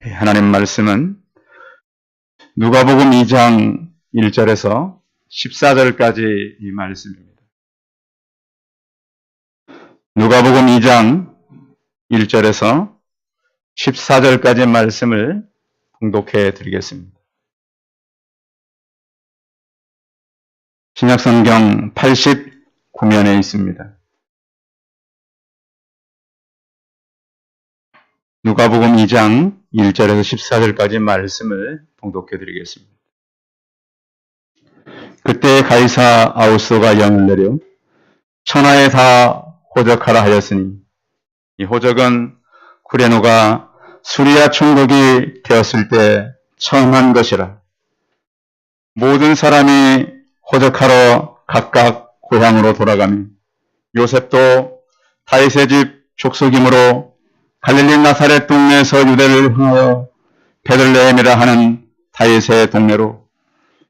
하나님 말씀은 누가복음 2장 1절에서 14절까지 이 말씀입니다. 누가복음 2장 1절에서 14절까지 말씀을 봉독해 드리겠습니다. 신약성경 89면에 있습니다. 누가복음 2장 1절에서 14절까지 말씀을 봉독해 드리겠습니다. 그때 가이사 아우스가 영을 내려 천하에 다 호적하라 하였으니, 이 호적은 쿠레노가 수리아 총독이 되었을 때 처음 한 것이라. 모든 사람이 호적하러 각각 고향으로 돌아가며 요셉도 다윗의 집 족속이므로 갈릴리 나사렛 동네에서 유대를 향하여 베들레헴이라 하는 다윗의 동네로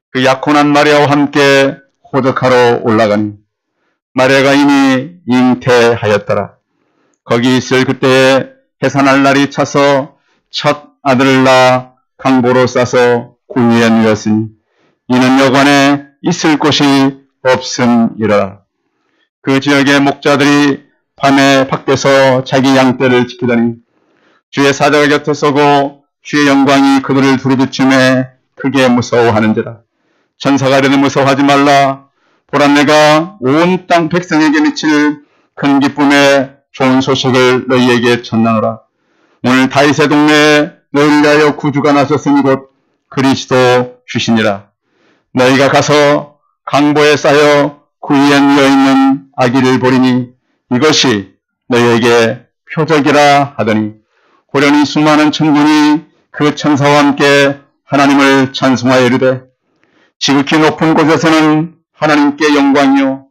그 약혼한 마리아와 함께 호적하러 올라가니, 마리아가 이미 잉태하였더라. 거기 있을 그때에 해산할 날이 차서 첫 아들을 낳아 강보로 싸서 궁리에 누웠으니 이는 여관에 있을 곳이 없음이라. 그 지역의 목자들이 밤에 밖에서 자기 양떼를 지키더니 주의 사자가 곁에 서고 주의 영광이 그들을 두루비춤에 크게 무서워하는지라. 천사가 이르되 무서워하지 말라. 보라, 내가 온 땅 백성에게 미칠 큰 기쁨의 좋은 소식을 너희에게 전하노라. 오늘 다윗의 동네에 너희를 위하여 구주가 나셨으니 곧 그리스도 주시니라. 너희가 가서 강보에 쌓여 그 위에 누워있는 아기를 보리니 이것이 너희에게 표적이라 하더니, 호련히 수많은 천군이 그 천사와 함께 하나님을 찬송하여 이르되, 지극히 높은 곳에서는 하나님께 영광이요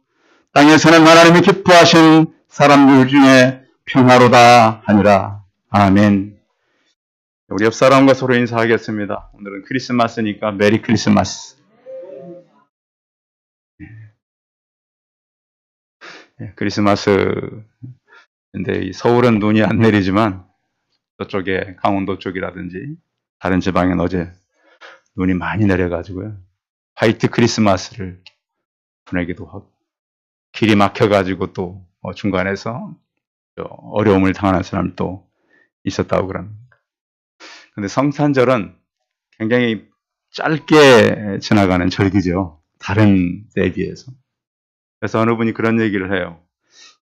땅에서는 하나님이 기뻐하신 사람들 중에 평화로다 하니라. 아멘. 우리 옆 사람과 서로 인사하겠습니다. 오늘은 크리스마스니까 메리 크리스마스. 크리스마스인데 서울은 눈이 안 내리지만 저쪽에 강원도 쪽이라든지 다른 지방엔 어제 눈이 많이 내려가지고요, 화이트 크리스마스를 보내기도 하고, 길이 막혀가지고 또 중간에서 어려움을 당하는 사람도 있었다고 그럽니다. 근데 성탄절은 굉장히 짧게 지나가는 절기죠, 다른 때에 비해서. 그래서 어느 분이 그런 얘기를 해요.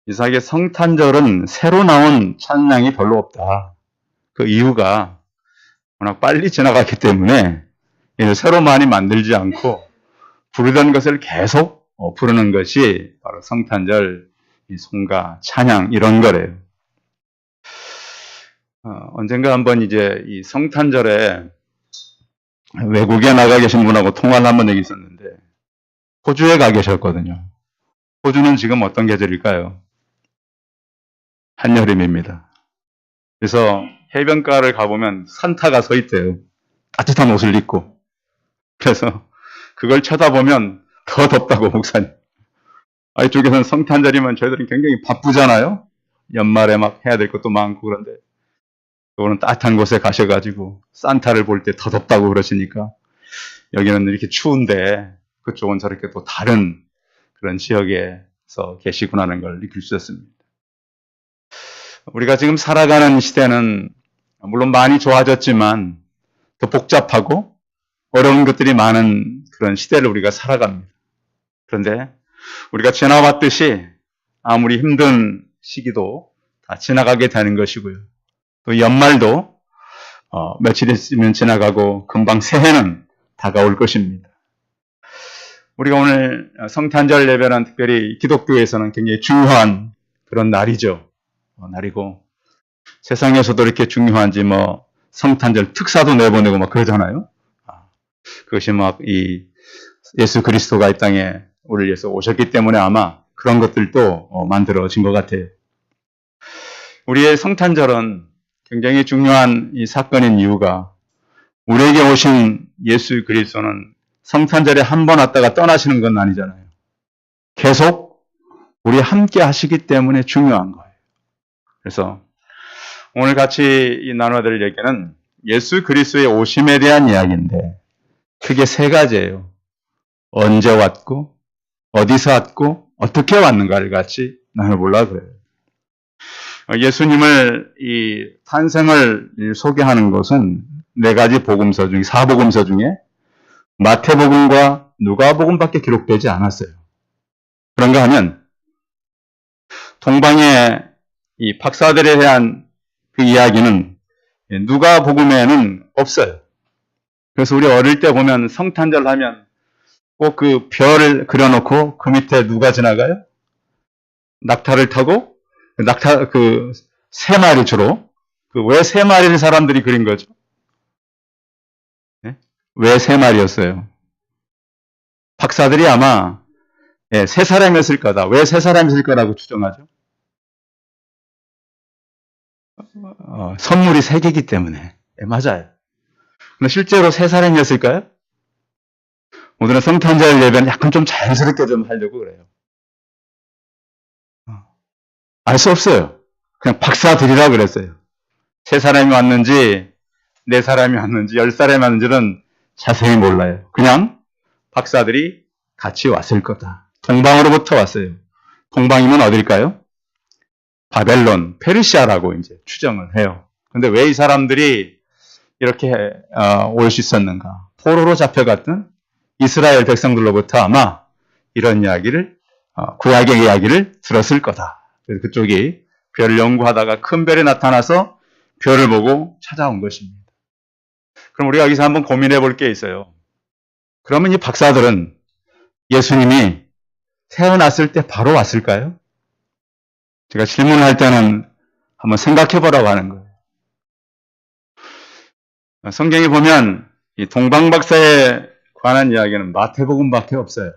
이상하게 성탄절은 새로 나온 찬양이 별로 없다. 그 이유가 워낙 빨리 지나갔기 때문에 새로 많이 만들지 않고 부르던 것을 계속 부르는 것이 바로 성탄절 송가, 찬양 이런 거래요. 언젠가 한번 이제 이 성탄절에 외국에 나가 계신 분하고 통화를 한번 얘기 있었는데, 호주에 가 계셨거든요. 호주는 지금 어떤 계절일까요? 한여름입니다. 그래서 해변가를 가보면 산타가 서 있대요. 따뜻한 옷을 입고. 그래서 그걸 쳐다보면 더 덥다고, 목사님. 이쪽에서는 성탄절이면 저희들은 굉장히 바쁘잖아요. 연말에 막 해야 될 것도 많고. 그런데 그거는 따뜻한 곳에 가셔가지고 산타를 볼 때 더 덥다고 그러시니까, 여기는 이렇게 추운데 그쪽은 저렇게 또 다른 그런 지역에서 계시구나라는 걸 느낄 수 있었습니다. 우리가 지금 살아가는 시대는 물론 많이 좋아졌지만 더 복잡하고 어려운 것들이 많은 그런 시대를 우리가 살아갑니다. 그런데 우리가 지나왔듯이 아무리 힘든 시기도 다 지나가게 되는 것이고요. 또 연말도 며칠 있으면 지나가고 금방 새해는 다가올 것입니다. 우리가 오늘 성탄절 예배는 특별히 기독교에서는 굉장히 중요한 그런 날이죠. 날이고, 세상에서도 이렇게 중요한지 성탄절 특사도 내보내고 막 그러잖아요. 그것이 이 예수 그리스도가 이 땅에 우리를 위해서 오셨기 때문에 아마 그런 것들도 만들어진 것 같아요. 우리의 성탄절은 굉장히 중요한 이 사건인 이유가, 우리에게 오신 예수 그리스도는 성탄절에 한 번 왔다가 떠나시는 건 아니잖아요. 계속 우리 함께 하시기 때문에 중요한 거예요. 그래서 오늘 같이 나눠드릴 얘기는 예수 그리스도의 오심에 대한 이야기인데 크게 세 가지예요. 언제 왔고, 어디서 왔고, 어떻게 왔는가를 같이 나눠보려고 그래요. 예수님을 이 탄생을 소개하는 것은 네 가지 복음서 중에, 사복음서 중에 마태복음과 누가복음밖에 기록되지 않았어요. 그런가 하면 동방의 이 박사들에 대한 그 이야기는 누가복음에는 없어요. 그래서 우리 어릴 때 보면 성탄절 하면 꼭 그 별을 그려놓고 그 밑에 누가 지나가요? 낙타를 타고 낙타 그 세 마리 주로 왜 세 마리를 사람들이 그린 거죠? 네? 왜 세 마리였어요? 박사들이 아마 세 사람이었을 거다. 왜 세 사람이었을 거라고 추정하죠? 선물이 세 개이기 때문에. 맞아요. 근데 실제로 세 사람이었을까요? 오늘은 성탄절 예배는 약간 좀 자연스럽게 좀 하려고 그래요. 알 수 없어요. 그냥 박사들이라 그랬어요. 세 사람이 왔는지, 네 사람이 왔는지, 10사람이 왔는지는 자세히 몰라요. 그냥 박사들이 같이 왔을 거다. 동방으로부터 왔어요. 동방이면 어딜까요? 바벨론, 페르시아라고 이제 추정을 해요. 근데 왜 이 사람들이 이렇게 올 수 있었는가? 포로로 잡혀갔던 이스라엘 백성들로부터 아마 이런 이야기를, 구약의 이야기를 들었을 거다. 그래서 그쪽이 별을 연구하다가 큰 별이 나타나서 별을 보고 찾아온 것입니다. 그럼 우리가 여기서 한번 고민해 볼 게 있어요. 그러면 이 박사들은 예수님이 태어났을 때 바로 왔을까요? 제가 질문할 때는 한번 생각해 보라고 하는 거예요. 성경에 보면 이 동방박사에 관한 이야기는 마태복음밖에 없어요.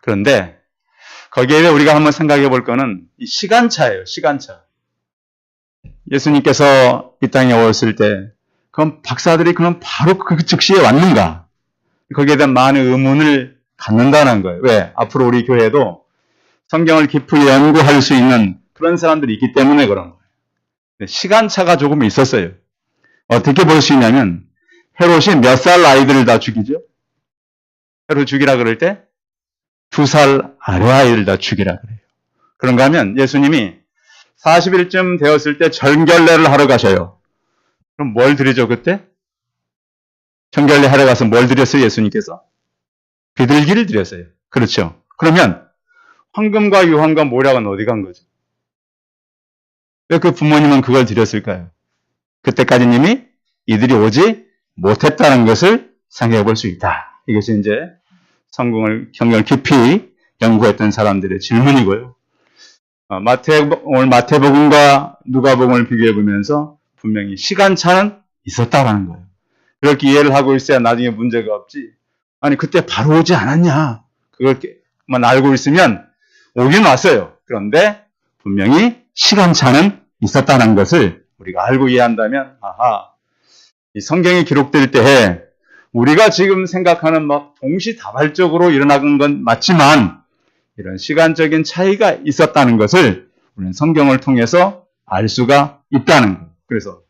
그런데 거기에 우리가 한번 생각해 볼 거는 이 시간차예요. 시간차. 예수님께서 이 땅에 오셨을 때 그럼 박사들이 그럼 바로 그 즉시에 왔는가? 거기에 대한 많은 의문을 갖는다는 거예요. 왜? 앞으로 우리 교회도 성경을 깊이 연구할 수 있는 그런 사람들이 있기 때문에 그런 거예요. 시간차가 조금 있었어요. 어떻게 볼 수 있냐면 헤롯이 몇 살 아이들을 다 죽이죠? 헤롯 죽이라 그럴 때 2살 아래 아이들 다 죽이라 그래요. 그런가 하면 예수님이 40일쯤 되었을 때 정결례를 하러 가셔요. 그럼 뭘 드리죠 그때? 정결례 하러 가서 뭘 드렸어요 예수님께서? 비둘기를 드렸어요. 그렇죠. 그러면 황금과 유황과 모략은 어디 간 거죠? 왜 그 부모님은 그걸 드렸을까요? 그때까지는 이미 이들이 오지 못했다는 것을 생각해 볼 수 있다. 이것이 이제 성경을 깊이 연구했던 사람들의 질문이고요. 오늘 마태복음과 누가복음을 비교해 보면서 분명히 시간차는 있었다라는 거예요. 그렇게 이해를 하고 있어야 나중에 문제가 없지. 아니 그때 바로 오지 않았냐? 그걸만 알고 있으면 오긴 왔어요. 그런데 분명히 시간차는 있었다는 것을 우리가 알고 이해한다면 이 성경이 기록될 때에 우리가 지금 생각하는 막 동시다발적으로 일어나는 건 맞지만 이런 시간적인 차이가 있었다는 것을 우리는 성경을 통해서 알 수가 있다는 거예요. 그래서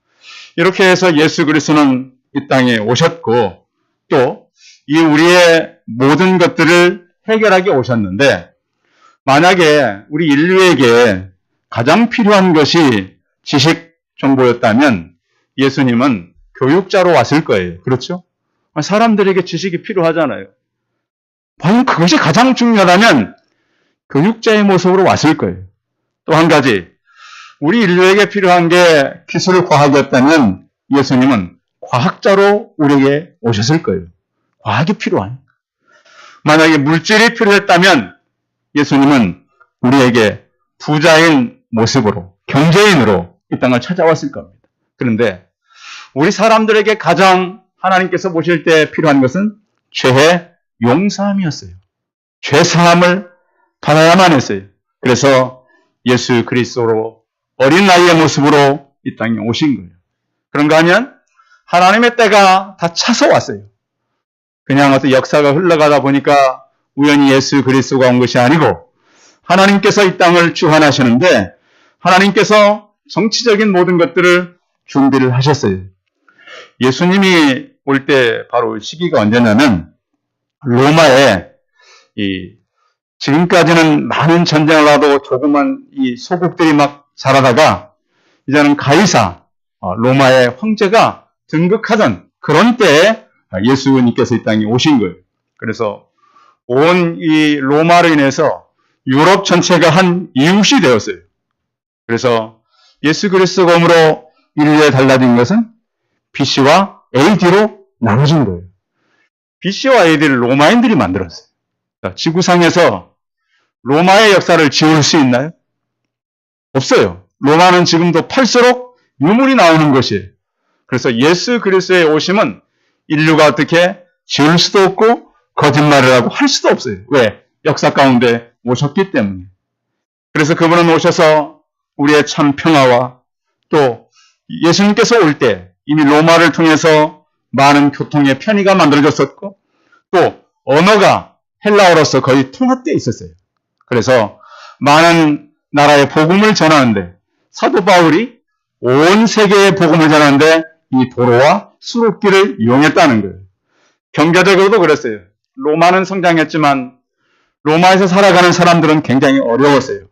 이렇게 해서 예수 그리스도는 이 땅에 오셨고 또 이 우리의 모든 것들을 해결하게 오셨는데 만약에 우리 인류에게 가장 필요한 것이 지식 정보였다면 예수님은 교육자로 왔을 거예요. 그렇죠? 사람들에게 지식이 필요하잖아요. 과연 그것이 가장 중요하다면 교육자의 모습으로 왔을 거예요. 또 한 가지, 우리 인류에게 필요한 게 기술 과학이었다면 예수님은 과학자로 우리에게 오셨을 거예요. 과학이 필요한. 만약에 물질이 필요했다면 예수님은 우리에게 부자인 모습으로, 경제인으로 이 땅을 찾아왔을 겁니다. 그런데 우리 사람들에게 가장 하나님께서 보실 때 필요한 것은 죄의 용서함이었어요. 죄 사함을 받아야만 했어요. 그래서 예수 그리스도로 어린 나이의 모습으로 이 땅에 오신 거예요. 그런가 하면 하나님의 때가 다 차서 왔어요. 그냥 어떤 역사가 흘러가다 보니까 우연히 예수 그리스도가 온 것이 아니고 하나님께서 이 땅을 주관하시는데 하나님께서 정치적인 모든 것들을 준비를 하셨어요. 예수님이 올 때 바로 시기가 언제냐면 로마에 지금까지는 많은 전쟁을 하도 조그만 이 소국들이 막 자라다가 이제는 가이사 로마의 황제가 등극하던 그런 때에 예수님께서 이 땅에 오신 거예요. 그래서 온 이 로마로 인해서 유럽 전체가 한 이웃이 되었어요. 그래서 예수 그리스도가 오므로 인류에 달라진 것은 BC와 AD로 나눠진 거예요. BC와 AD를 로마인들이 만들었어요. 지구상에서 로마의 역사를 지울 수 있나요? 없어요. 로마는 지금도 팔수록 유물이 나오는 것이에요. 그래서 예수 그리스도의 오심은 인류가 어떻게 지울 수도 없고 거짓말을 하고 할 수도 없어요. 왜? 역사 가운데 오셨기 때문에. 그래서 그분은 오셔서 우리의 참 평화와 또 예수님께서 올 때 이미 로마를 통해서 많은 교통의 편의가 만들어졌었고 또 언어가 헬라어로서 거의 통합되어 있었어요. 그래서 많은 나라의 복음을 전하는데 사도 바울이 온 세계의 복음을 전하는데 이 도로와 수로길을 이용했다는 거예요. 경제적으로도 그랬어요. 로마는 성장했지만 로마에서 살아가는 사람들은 굉장히 어려웠어요.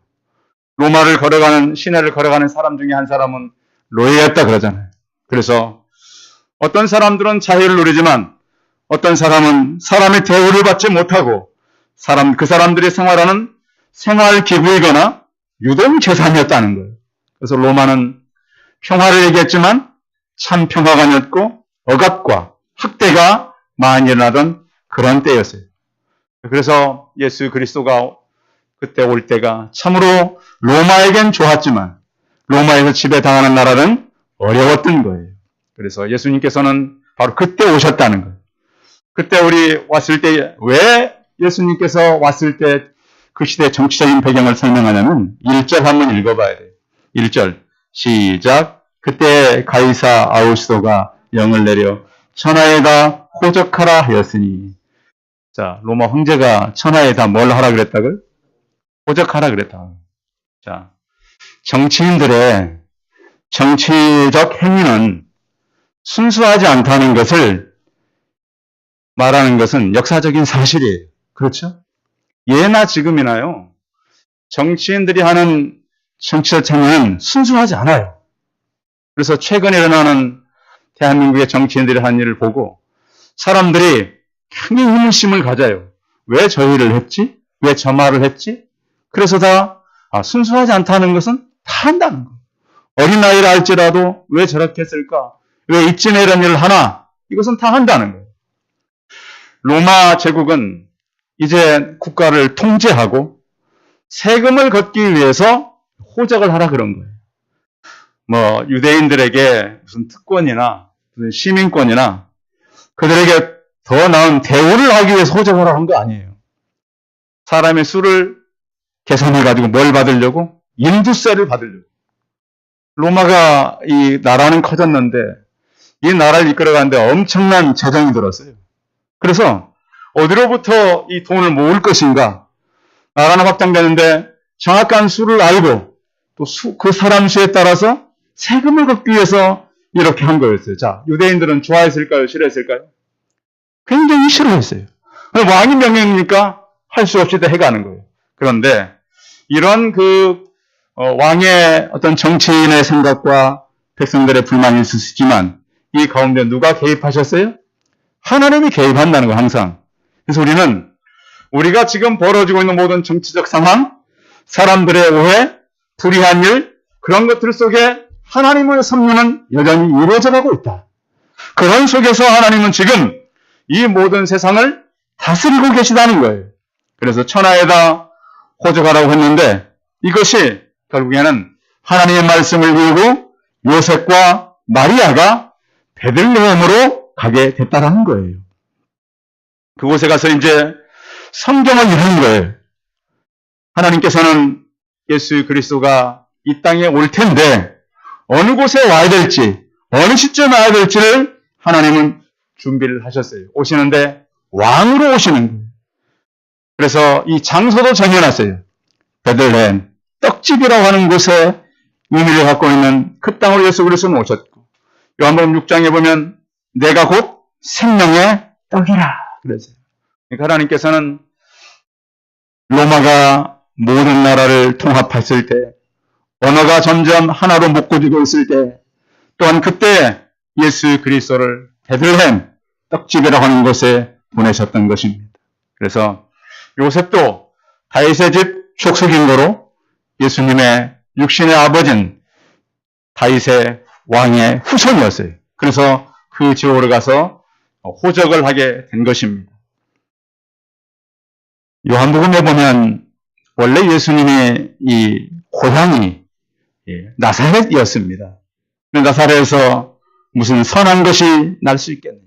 로마를 걸어가는 시내를 걸어가는 사람 중에 한 사람은 노예였다 그러잖아요. 그래서 어떤 사람들은 자유를 누리지만 어떤 사람은 사람의 대우를 받지 못하고 그 사람들이 생활하는 생활기구이거나 유동재산이었다는 거예요. 그래서 로마는 평화를 얘기했지만 참 평화가 아니었고 억압과 학대가 많이 일어나던 그런 때였어요. 그래서 예수 그리스도가 그때 올 때가 참으로 로마에겐 좋았지만 로마에서 지배당하는 나라는 어려웠던 거예요. 그래서 예수님께서는 바로 그때 오셨다는 거예요. 그때 우리 왔을 때 왜 예수님께서 왔을 때 그 시대의 정치적인 배경을 설명하냐면 1절 한번 읽어봐야 돼요. 1절 시작. 그때 가이사 아우구스도가 영을 내려 천하에다 호적하라 하였으니. 자, 로마 황제가 천하에다 뭘 하라 그랬다고요? 호적하라 그랬다. 자, 정치인들의 정치적 행위는 순수하지 않다는 것을 말하는 것은 역사적인 사실이에요. 그렇죠? 예나 지금이나요. 정치인들이 하는 정치적 행위는 순수하지 않아요. 그래서 최근에 일어나는 대한민국의 정치인들이 하는 일을 보고 사람들이 굉장히 의문심을 가져요. 왜 저 일을 했지? 왜 저 말을 했지? 그래서 다 순수하지 않다는 것은 다 한다는 거예요. 어린아이를 할지라도 왜 저렇게 했을까? 왜 이쯤에 이런 일을 하나? 이것은 다 한다는 거예요. 로마 제국은 이제 국가를 통제하고 세금을 걷기 위해서 호적을 하라 그런 거예요. 뭐 유대인들에게 무슨 특권이나 무슨 시민권이나 그들에게 더 나은 대우를 하기 위해서 호적을 하라 한 거 아니에요. 사람의 수를 계산해가지고 뭘 받으려고? 인두세를 받으려고. 로마가 이 나라는 커졌는데 이 나라를 이끌어가는데 엄청난 재정이 들었어요. 그래서 어디로부터 이 돈을 모을 것인가? 나라는 확장되는데 정확한 수를 알고 또 그 사람 수에 따라서 세금을 걷기 위해서 이렇게 한 거였어요. 자, 유대인들은 좋아했을까요? 싫어했을까요? 굉장히 싫어했어요. 왕이 명령이니까 할 수 없이 다 해가는 거예요. 그런데 이런 왕의 어떤 정치인의 생각과 백성들의 불만이 있으시지만 이 가운데 누가 개입하셨어요? 하나님이 개입한다는 거예요, 항상. 그래서 우리가 지금 벌어지고 있는 모든 정치적 상황, 사람들의 오해, 불의한 일, 그런 것들 속에 하나님의 섭리는 여전히 이루어져 가고 있다. 그런 속에서 하나님은 지금 이 모든 세상을 다스리고 계시다는 거예요. 그래서 천하에다 호적하라고 했는데 이것이 결국에는 하나님의 말씀을 이루고 요셉과 마리아가 베들레헴으로 가게 됐다라는 거예요. 그곳에 가서 이제 성경을 읽는 거예요. 하나님께서는 예수 그리스도가 이 땅에 올 텐데 어느 곳에 와야 될지, 어느 시점에 와야 될지를 하나님은 준비를 하셨어요. 오시는데 왕으로 오시는 거예요. 그래서 이 장소도 정해놨어요. 베들레헴, 떡집이라고 하는 곳에 의미를 갖고 있는 그 땅으로 예수 그리스도는 오셨고 요한복음 6장에 보면 내가 곧 생명의 떡이라 그러죠. 그러니까 하나님께서는 로마가 모든 나라를 통합했을 때, 언어가 점점 하나로 묶어지고 있을 때, 또한 그때 예수 그리스도를 베들레헴 떡집이라고 하는 곳에 보내셨던 것입니다. 그래서 요셉도 다윗의 집 족속인거로 예수님의 육신의 아버지는 다윗의 왕의 후손이었어요. 그래서 그 지옥으로 가서 호적을 하게 된 것입니다. 요한복음에 보면 원래 예수님의 이 고향이 나사렛이었습니다. 나사렛에서 무슨 선한 것이 날 수 있겠느냐.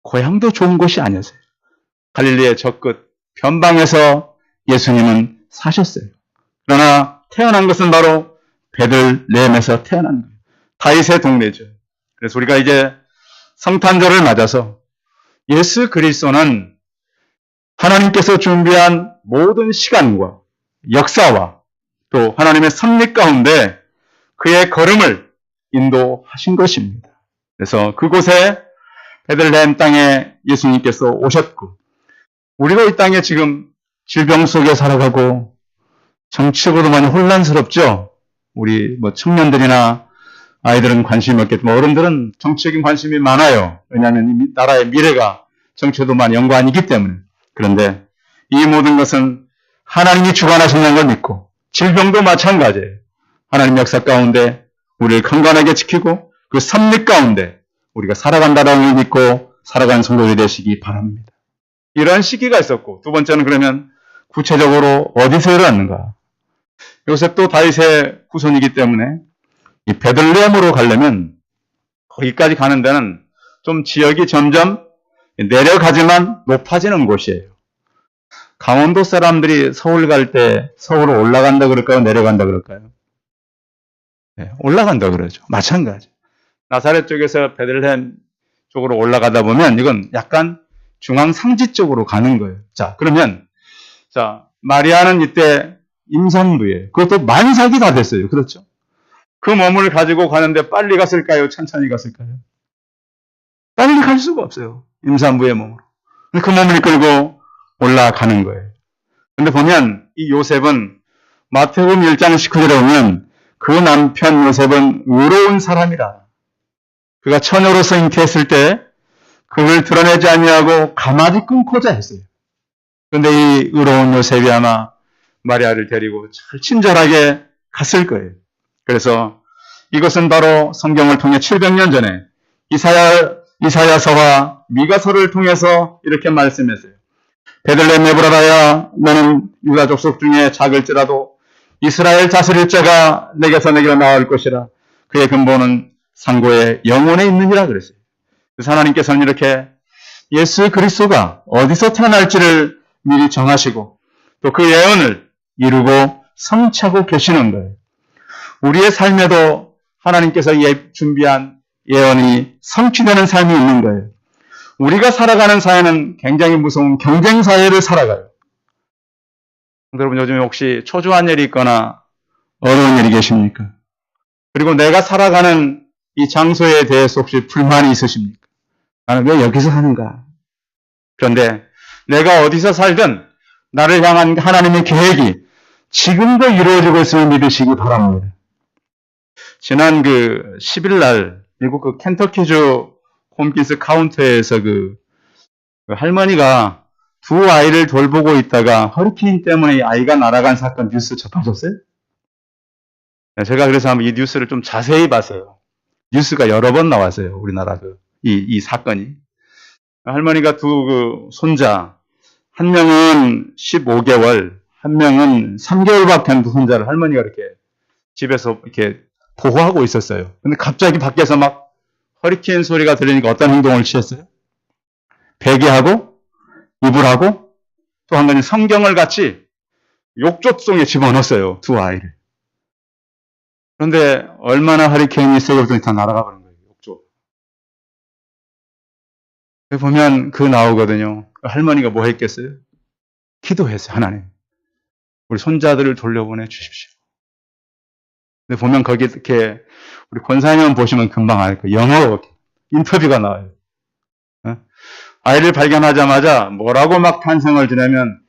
고향도 좋은 곳이 아니었어요. 갈릴리의 저 끝 변방에서 예수님은 사셨어요. 그러나 태어난 것은 바로 베들레헴에서 태어난 거예요. 다윗의 동네죠. 그래서 우리가 이제 성탄절을 맞아서 예수 그리스도는 하나님께서 준비한 모든 시간과 역사와 또 하나님의 섭리 가운데 그의 걸음을 인도하신 것입니다. 그래서 그곳에 베들레헴 땅에 예수님께서 오셨고, 우리도 이 땅에 지금 질병 속에 살아가고 정치적으로 많이 혼란스럽죠. 우리 청년들이나 아이들은 관심이 없겠지만 어른들은 정치적인 관심이 많아요. 왜냐하면 이 나라의 미래가 정치에도 많이 연관이 있기 때문에. 그런데 이 모든 것은 하나님이 주관하신다는 걸 믿고, 질병도 마찬가지예요. 하나님 역사 가운데 우리를 건강하게 지키고 그 섭리 가운데 우리가 살아간다는 걸 믿고 살아가는 성도들이 되시기 바랍니다. 이런 시기가 있었고, 두 번째는 그러면 구체적으로 어디서 일어났는가? 요셉도 다윗의 후손이기 때문에 이 베들레헴으로 가려면 거기까지 가는 데는 좀 지역이 점점 내려가지만 높아지는 곳이에요. 강원도 사람들이 서울 갈 때 서울로 올라간다 그럴까요? 내려간다 그럴까요? 네, 올라간다 그러죠. 마찬가지. 나사렛 쪽에서 베들레헴 쪽으로 올라가다 보면 이건 약간 중앙 상지 쪽으로 가는 거예요. 자, 그러면 마리아는 이때 임산부예요. 그것도 만삭이 다 됐어요. 그렇죠? 그 몸을 가지고 가는데 빨리 갔을까요? 천천히 갔을까요? 빨리 갈 수가 없어요. 임산부의 몸으로. 그 몸을 끌고 올라가는 거예요. 근데 보면 이 요셉은 마태복음 1장 19절에 보면 그 남편 요셉은 의로운 사람이라. 그가 처녀로서 잉태했을 때 그걸 드러내지 아니하고 가마지 끊고자 했어요. 그런데 이 의로운 요셉이 아마 마리아를 데리고 잘 친절하게 갔을 거예요. 그래서 이것은 바로 성경을 통해 700년 전에 이사야서와 미가서를 통해서 이렇게 말씀했어요. 베들레헴 에브라다야, 너는 유다 족속 중에 작을지라도 이스라엘 다스릴 자가 내게서 내게로 나올 것이라. 그의 근본은 상고의 영혼에 있느니라 그랬어요. 그래서 하나님께서는 이렇게 예수 그리스도가 어디서 태어날지를 미리 정하시고 또 그 예언을 이루고 성취하고 계시는 거예요. 우리의 삶에도 하나님께서 준비한 예언이 성취되는 삶이 있는 거예요. 우리가 살아가는 사회는 굉장히 무서운 경쟁 사회를 살아가요. 여러분, 요즘에 혹시 초조한 일이 있거나 어려운 일이 계십니까? 그리고 내가 살아가는 이 장소에 대해서 혹시 불만이 있으십니까? 나는 왜 여기서 사는가? 그런데 내가 어디서 살든 나를 향한 하나님의 계획이 지금도 이루어지고 있음을 믿으시기 바랍니다. 지난 10일 날 미국 켄터키주 홈킨스 카운티에서 할머니가 두 아이를 돌보고 있다가 허리케인 때문에 아이가 날아간 사건 뉴스 접하셨어요? 네, 제가 그래서 한번 이 뉴스를 좀 자세히 봤어요. 뉴스가 여러 번 나왔어요. 우리나라 이 사건이. 할머니가 두 손자, 한 명은 15개월, 한 명은 3개월밖에 안 된 손자를 할머니가 이렇게 집에서 이렇게 보호하고 있었어요. 근데 갑자기 밖에서 막 허리케인 소리가 들리니까 어떤 행동을 취했어요? 베개하고 이불하고 또 한 가지 성경을 같이 욕조통에 집어넣었어요. 두 아이를. 그런데 얼마나 허리케인이 세게 다 날아가 버린 거예요. 욕조. 보면 나오거든요. 할머니가 뭐 했겠어요? 기도했어요. 하나님, 우리 손자들을 돌려보내 주십시오. 근데 보면 거기 이렇게 우리 권사님 보시면 금방 알 거예요. 영어로 인터뷰가 나와요. 아이를 발견하자마자 뭐라고 막 탄성을 지내면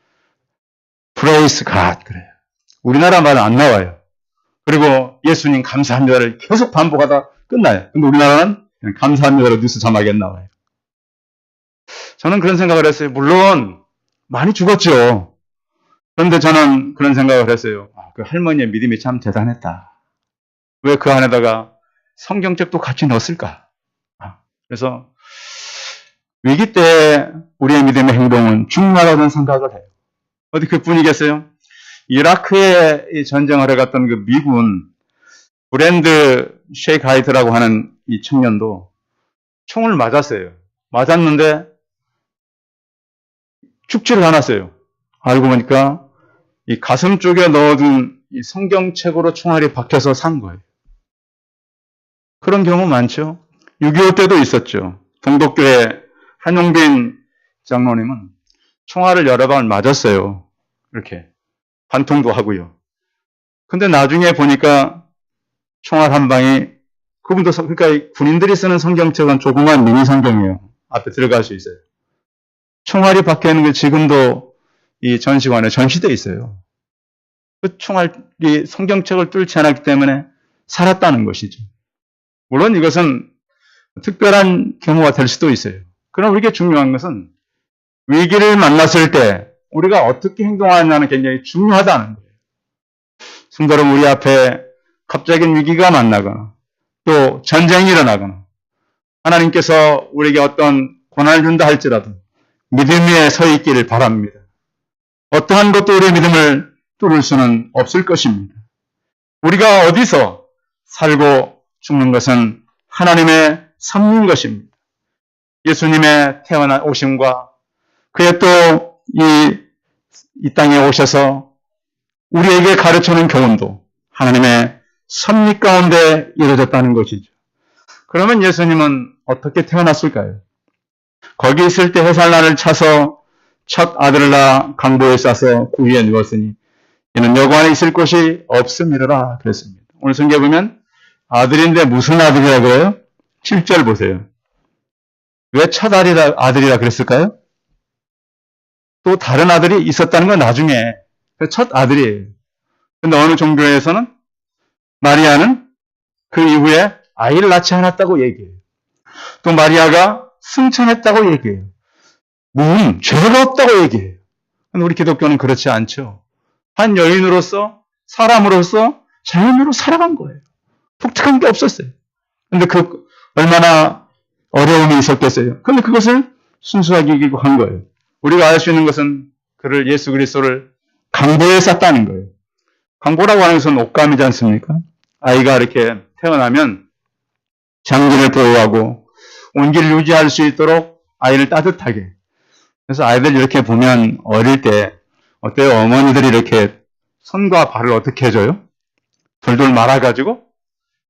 Praise God 그래요. 우리나라 말은 안 나와요. 그리고 예수님 감사합니다를 계속 반복하다 끝나요. 근데 우리나라는 그냥 감사합니다로 뉴스 자막에 나와요. 저는 그런 생각을 했어요. 물론 많이 죽었죠. 그런데 저는 그런 생각을 했어요. 그 할머니의 믿음이 참 대단했다. 왜 그 안에다가 성경책도 같이 넣었을까? 그래서 위기 때 우리의 믿음의 행동은 중요하다는 생각을 해요. 어디 그뿐이겠어요? 이라크에 전쟁을 해갔던 그 미군 브랜드 쉐이크 하이트라고 하는 이 청년도 총을 맞았어요. 맞았는데 죽지를 않았어요. 알고 보니까 이 가슴 쪽에 넣어둔 이 성경책으로 총알이 박혀서 산 거예요. 그런 경우 많죠. 6.25 때도 있었죠. 동독교회 한용빈 장로님은 총알을 여러 방을 맞았어요. 이렇게 관통도 하고요. 근데 나중에 보니까 총알 한 방이 그분도 그러니까 군인들이 쓰는 성경책은 조그만 미니 성경이에요. 앞에 들어갈 수 있어요. 총알이 박혀 있는 게 지금도 이 전시관에 전시되어 있어요. 그 총알이 성경책을 뚫지 않았기 때문에 살았다는 것이죠. 물론 이것은 특별한 경우가 될 수도 있어요. 그럼 우리에게 중요한 것은 위기를 만났을 때 우리가 어떻게 행동하느냐는 굉장히 중요하다는 거예요. 성도 여러분, 우리 앞에 갑작인 위기가 만나거나 또 전쟁이 일어나거나 하나님께서 우리에게 어떤 고난을 준다 할지라도 믿음 위에 서 있기를 바랍니다. 어떠한 것도 우리의 믿음을 뚫을 수는 없을 것입니다. 우리가 어디서 살고 죽는 것은 하나님의 섭리인 것입니다. 예수님의 태어나 오심과 그의 또 이 땅에 오셔서 우리에게 가르쳐는 교훈도 하나님의 섭리 가운데 이루어졌다는 것이죠. 그러면 예수님은 어떻게 태어났을까요? 거기 있을 때 해산란을 차서 첫 아들을 낳아 강보에 싸서 그 위에 누웠으니 이는 여관에 있을 곳이 없음이라 그랬습니다. 오늘 성경에 보면 아들인데 무슨 아들이라고 해요? 7절 보세요. 왜 첫 아들이라 그랬을까요? 또 다른 아들이 있었다는 건 나중에 첫 아들이에요. 근데 어느 종교에서는 마리아는 그 이후에 아이를 낳지 않았다고 얘기해요. 또 마리아가 승천했다고 얘기해요. 죄가 없다고 얘기해요. 근데 우리 기독교는 그렇지 않죠. 한 여인으로서 사람으로서 자연으로 살아간 거예요. 독특한 게 없었어요. 근데 얼마나 어려움이 있었겠어요. 근데 그것을 순수하게 이기고 한 거예요. 우리가 알 수 있는 것은 그를 예수 그리스도를 강보에 쌌다는 거예요. 강보라고 하는 것은 옷감이지 않습니까? 아이가 이렇게 태어나면 장기를 보호하고 온기를 유지할 수 있도록 아이를 따뜻하게. 그래서 아이들 이렇게 보면 어릴 때 어때요? 어머니들이 이렇게 손과 발을 어떻게 해줘요? 돌돌 말아가지고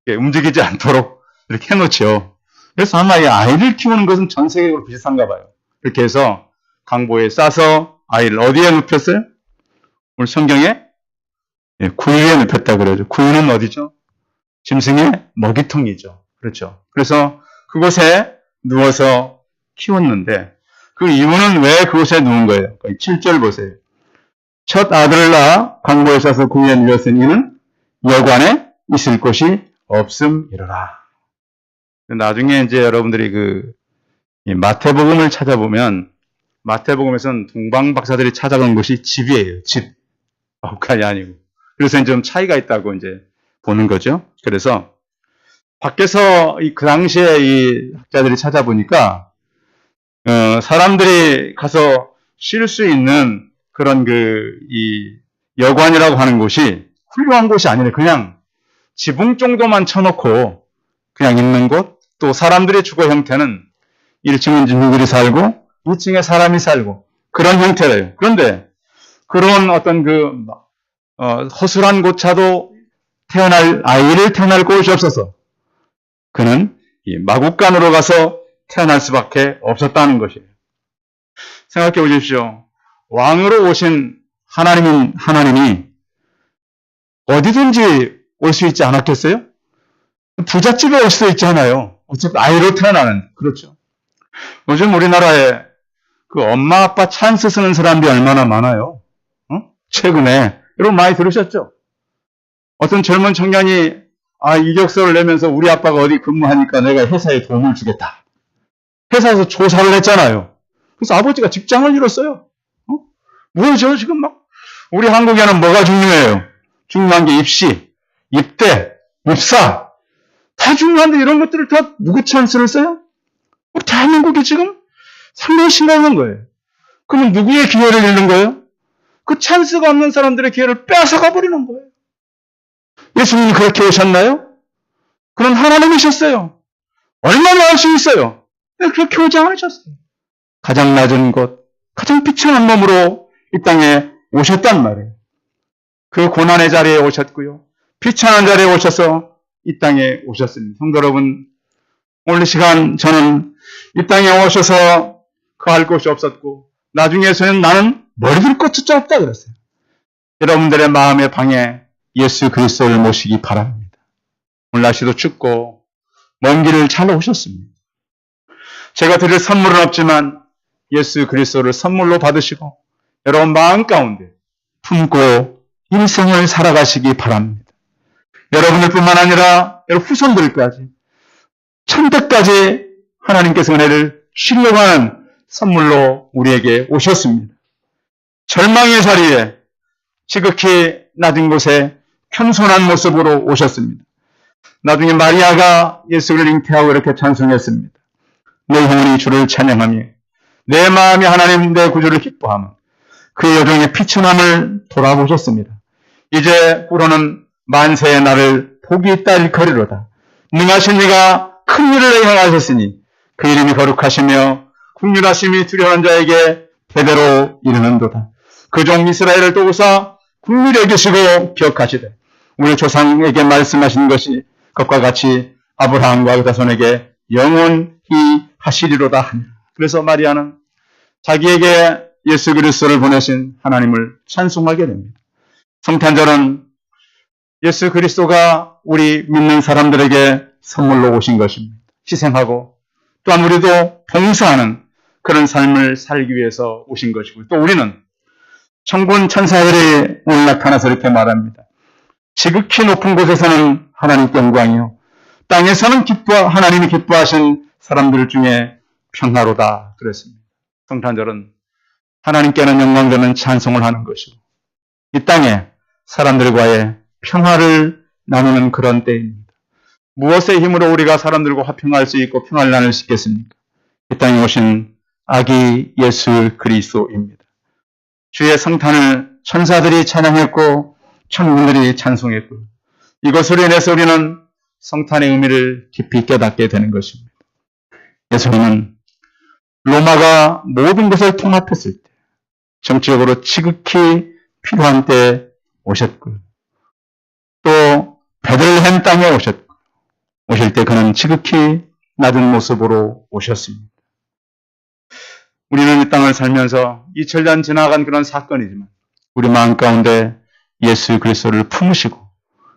움직이지 않도록 이렇게 해놓죠. 그래서 아마 이 아이를 키우는 것은 전 세계적으로 비슷한가 봐요. 이렇게 해서 강보에 싸서 아이를 어디에 눕혔어요? 오늘 성경에 구유에 눕혔다고 그러죠. 구유는 어디죠? 짐승의 먹이통이죠. 그렇죠. 그래서 그곳에 누워서 키웠는데 그 이유는 왜 그곳에 누운 거예요? 7절 보세요. 첫 아들을 낳아 강보에 싸서 구유에 누웠으니 이는 여관에 있을 곳이 없음이로라. 나중에 이제 여러분들이 마태복음을 찾아보면 마태복음에서는 동방 박사들이 찾아간 곳이 집이에요. 집. 법관이 아니고. 그래서 좀 차이가 있다고 이제 보는 거죠. 그래서 밖에서 그 당시에 이 학자들이 찾아보니까 사람들이 가서 쉴 수 있는 그런 이 여관이라고 하는 곳이 훌륭한 곳이 아니라 그냥 지붕 정도만 쳐놓고 그냥 있는 곳, 또 사람들의 주거 형태는 1층은 주민들이 살고 2층에 사람이 살고 그런 형태래요. 그런데 그런 어떤 허술한 곳차도 아이를 태어날 곳이 없어서 그는 이 마국간으로 가서 태어날 수밖에 없었다는 것이에요. 생각해 보십시오. 왕으로 오신 하나님이 어디든지 올 수 있지 않았겠어요? 부잣집에 올 수도 있잖아요. 어차피 아이로 태어나는. 그렇죠. 요즘 우리나라에 그 엄마 아빠 찬스 쓰는 사람들이 얼마나 많아요. 최근에 여러분 많이 들으셨죠? 어떤 젊은 청년이 이력서를 내면서 우리 아빠가 어디 근무하니까 내가 회사에 도움을 주겠다. 회사에서 조사를 했잖아요. 그래서 아버지가 직장을 잃었어요. 뭐죠? 지금 막 우리 한국에는 뭐가 중요해요? 중요한 게 입시, 입대, 입사 다 중요한데 이런 것들을 다 누구 찬스를 써요? 우리 대한민국이 지금 상당히 심각한 거예요. 그러면 누구의 기회를 잃는 거예요? 그 찬스가 없는 사람들의 기회를 뺏어가 버리는 거예요. 예수님이 그렇게 오셨나요? 그런 하나님이셨어요. 얼마나 할 수 있어요? 그렇게 오지 않으셨어요. 가장 낮은 곳, 가장 비천한 몸으로 이 땅에 오셨단 말이에요. 그 고난의 자리에 오셨고요. 비천한 자리에 오셔서 이 땅에 오셨습니다. 성도 여러분, 오늘 시간 저는 이 땅에 오셔서 거할 곳이 없었고 나중에서는 나는 머리 둘 곳조차 없다 그랬어요. 여러분들의 마음의 방에 예수 그리스도를 모시기 바랍니다. 오늘 날씨도 춥고 먼 길을 잘 오셨습니다. 제가 드릴 선물은 없지만 예수 그리스도를 선물로 받으시고 여러분 마음 가운데 품고 일생을 살아가시기 바랍니다. 여러분들 뿐만 아니라 여러분 후손들까지 천대까지 하나님께서 은혜를 주시려고 하는 선물로 우리에게 오셨습니다. 절망의 자리에 지극히 낮은 곳에 겸손한 모습으로 오셨습니다. 나중에 마리아가 예수를 잉태하고 이렇게 찬송했습니다. 내 영혼이 주를 찬양하며 내 마음이 하나님 내 구주를 기뻐하며 그 여종의 피천함을 돌아보셨습니다. 이제 우로는 만세의 날을 복이 있다 일컬이로다. 능하신 이가 큰 일을 행하셨으니 그 이름이 거룩하시며 국률하심이 두려운 자에게 대대로 이르는도다. 그 종 이스라엘을 도우사 국률에 계시고 기억하시되 우리 조상에게 말씀하신 것이 그것과 같이 아브라함과 그 자손에게 영원히 하시리로다 하니라. 그래서 마리아는 자기에게 예수 그리스도를 보내신 하나님을 찬송하게 됩니다. 성탄절은 예수 그리스도가 우리 믿는 사람들에게 선물로 오신 것입니다. 희생하고 또한 우리도 봉사하는 그런 삶을 살기 위해서 오신 것이고 또 우리는 천군 천사들이 오늘 나타나서 이렇게 말합니다. 지극히 높은 곳에서는 하나님께 영광이요 땅에서는 하나님이 기뻐하신 사람들 중에 평화로다 그랬습니다. 성탄절은 하나님께는 영광되는 찬송을 하는 것이고 이 땅에 사람들과의 평화를 나누는 그런 때입니다. 무엇의 힘으로 우리가 사람들과 화평할 수 있고 평화를 나눌 수 있겠습니까? 이 땅에 오신 아기 예수 그리스도입니다. 주의 성탄을 천사들이 찬양했고 천군들이 찬송했고 이것으로 인해서 우리는 성탄의 의미를 깊이 깨닫게 되는 것입니다. 예수님은 로마가 모든 것을 통합했을 때 정치적으로 지극히 필요한 때에 오셨고 또 베들레헴 땅에 오셨고 오실 때 그는 지극히 낮은 모습으로 오셨습니다. 우리는 이 땅을 살면서 2000년 지나간 그런 사건이지만 우리 마음 가운데 예수 그리스도를 품으시고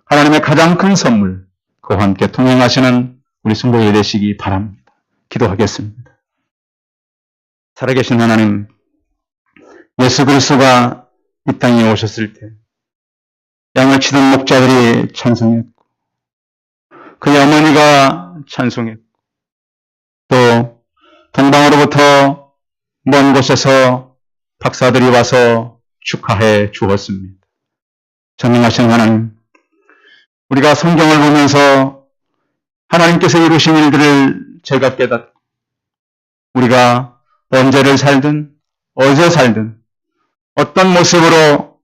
하나님의 가장 큰 선물 그와 함께 동행하시는 우리 성도들이 되시기 바랍니다. 기도하겠습니다. 살아계신 하나님, 예수 그리스도가 이 땅에 오셨을 때 양을 치던 목자들이 찬송했고 그의 어머니가 찬송했고 또 동방으로부터 먼 곳에서 박사들이 와서 축하해 주었습니다. 전능하신 하나님, 우리가 성경을 보면서 하나님께서 이루신 일들을 제가 깨닫고 우리가 언제를 살든 어디서 살든 어떤 모습으로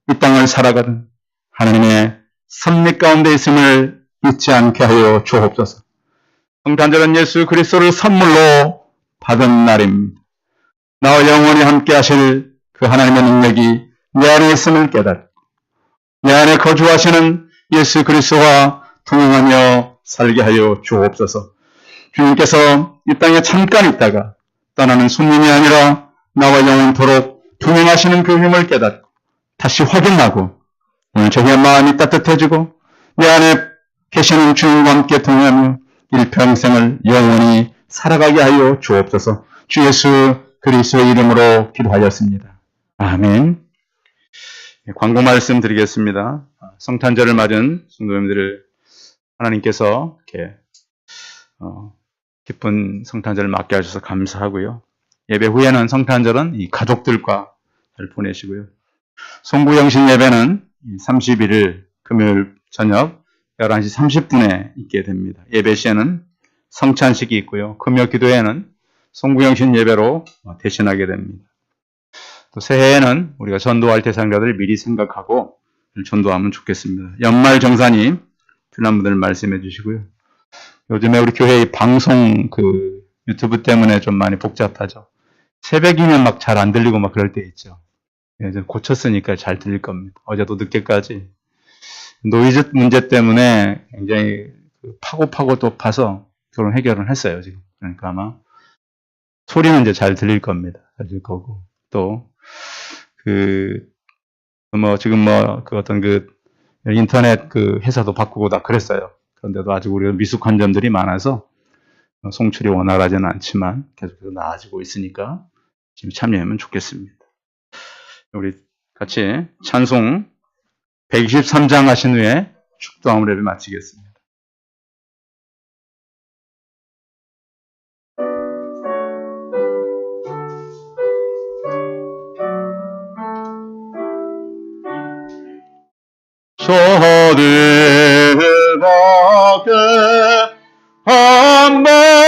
이 땅을 살아가든 하나님의 섭리 가운데 있음을 잊지 않게 하여 주옵소서. 성탄절은 예수 그리스도를 선물로 받은 날입니다. 나와 영원히 함께 하실 그 하나님의 능력이 내 안에 있음을 깨닫고 내 안에 거주하시는 예수 그리스도와 동행하며 살게 하여 주옵소서. 주님께서 이 땅에 잠깐 있다가 떠나는 손님이 아니라 나와 영원토록 동행하시는 그 힘을 깨닫고 다시 확인하고 오늘 저희의 마음이 따뜻해지고 내 안에 계시는 주님과 함께 동행하며 일평생을 영원히 살아가게 하여 주옵소서. 주 예수 그리스도의 이름으로 기도하였습니다. 아멘. 광고 말씀 드리겠습니다. 성탄절을 맞은 성도님들을 하나님께서 이렇게 기쁜 성탄절을 맞게 하셔서 감사하고요. 예배 후에는 성탄절은 이 가족들과 잘 보내시고요. 송구영신 예배는 31일 금요일 저녁 11시 30분에 있게 됩니다. 예배 시에는 성찬식이 있고요. 금요 기도회는 송구영신 예배로 대신하게 됩니다. 또 새해에는 우리가 전도할 대상자들을 미리 생각하고 전도하면 좋겠습니다. 연말 정산이 필요한 분들 말씀해 주시고요. 요즘에 우리 교회의 방송 유튜브 때문에 좀 많이 복잡하죠. 새벽이면 막 잘 안 들리고 막 그럴 때 있죠. 이제 고쳤으니까 잘 들릴 겁니다. 어제도 늦게까지 노이즈 문제 때문에 굉장히 파고 또 파서 결혼 해결을 했어요, 지금. 그러니까 아마 소리는 이제 잘 들릴 겁니다. 잘 들릴 거고. 또 지금 어떤 인터넷 회사도 바꾸고 다 그랬어요. 그런데도 아직 우리가 미숙한 점들이 많아서 송출이 원활하지는 않지만 계속해서 나아지고 있으니까 지금 참여하면 좋겠습니다. 우리 같이 찬송 123장 하신 후에 축도함을 예배 마치겠습니다. 저들밖에 한밤중에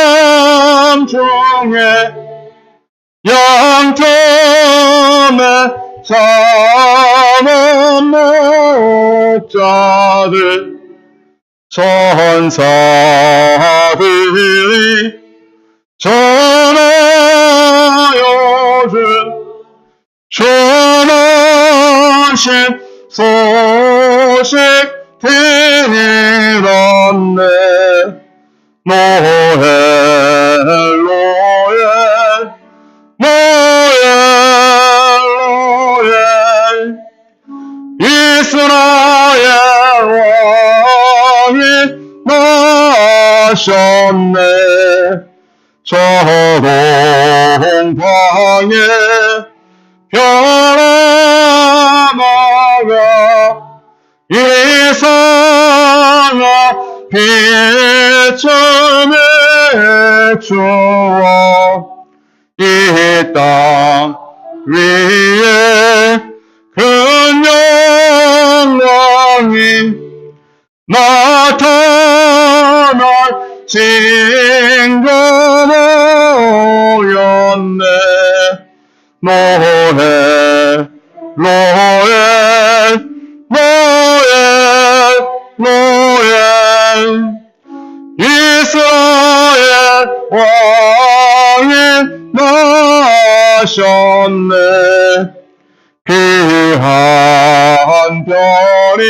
양천에 잠은 목자들 천사들이 전하여준 전하신 소식 들었네. 노엘 이스라엘 왕이 나셨네. 저 동방에 별하나가 이상한 빛을 비추어 이 땅 위에 큰 영광이 나타날 징조모였네. 노엘 이스라엘 왕이 나셨네. 귀한 별이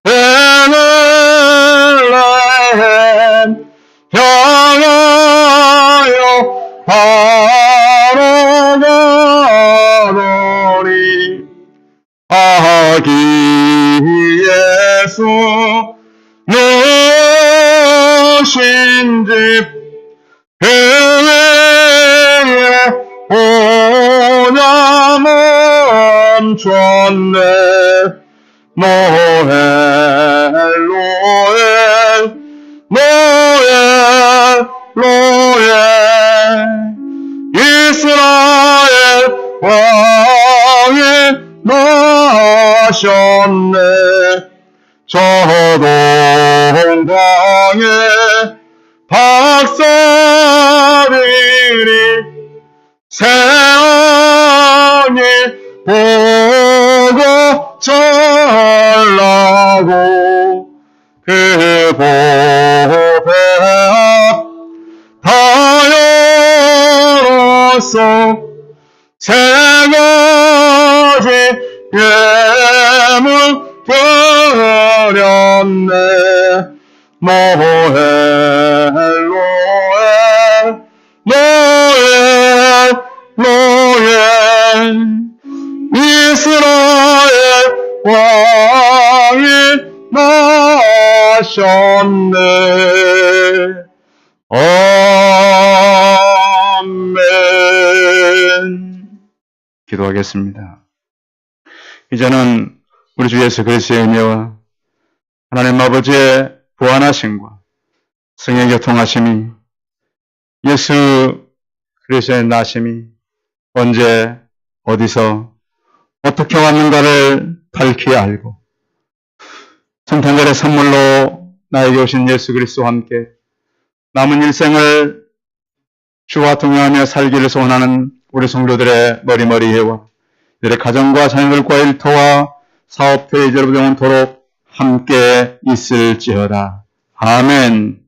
베들레헴 향하여 바라가노니. 아기 예수 누신 집 교회에 오냐 멈췄네. 노엘 이스라엘 왕이 나셨네. 저 동방에 박사들이 세상이 보고 전라고 그 보배 앞 다 열었어. 세 가지 예물 드렸네. 노엘 이스라엘 왕이 나셨네. 기도하겠습니다. 이제는 우리 주 예수 그리스도의 은혜와 하나님 아버지의 보완하심과 성령의 교통하심이 예수 그리스도의 나심이 언제 어디서 어떻게 왔는가를 밝히 알고 성탄절의 선물로 나에게 오신 예수 그리스도와 함께 남은 일생을 주와 동행하며 살기를 소원하는 우리 성도들의 머리머리해와 이들의 가정과 자녀들과 일터와 사업터에 이제로부터 영원토록 함께 있을지어다. 아멘.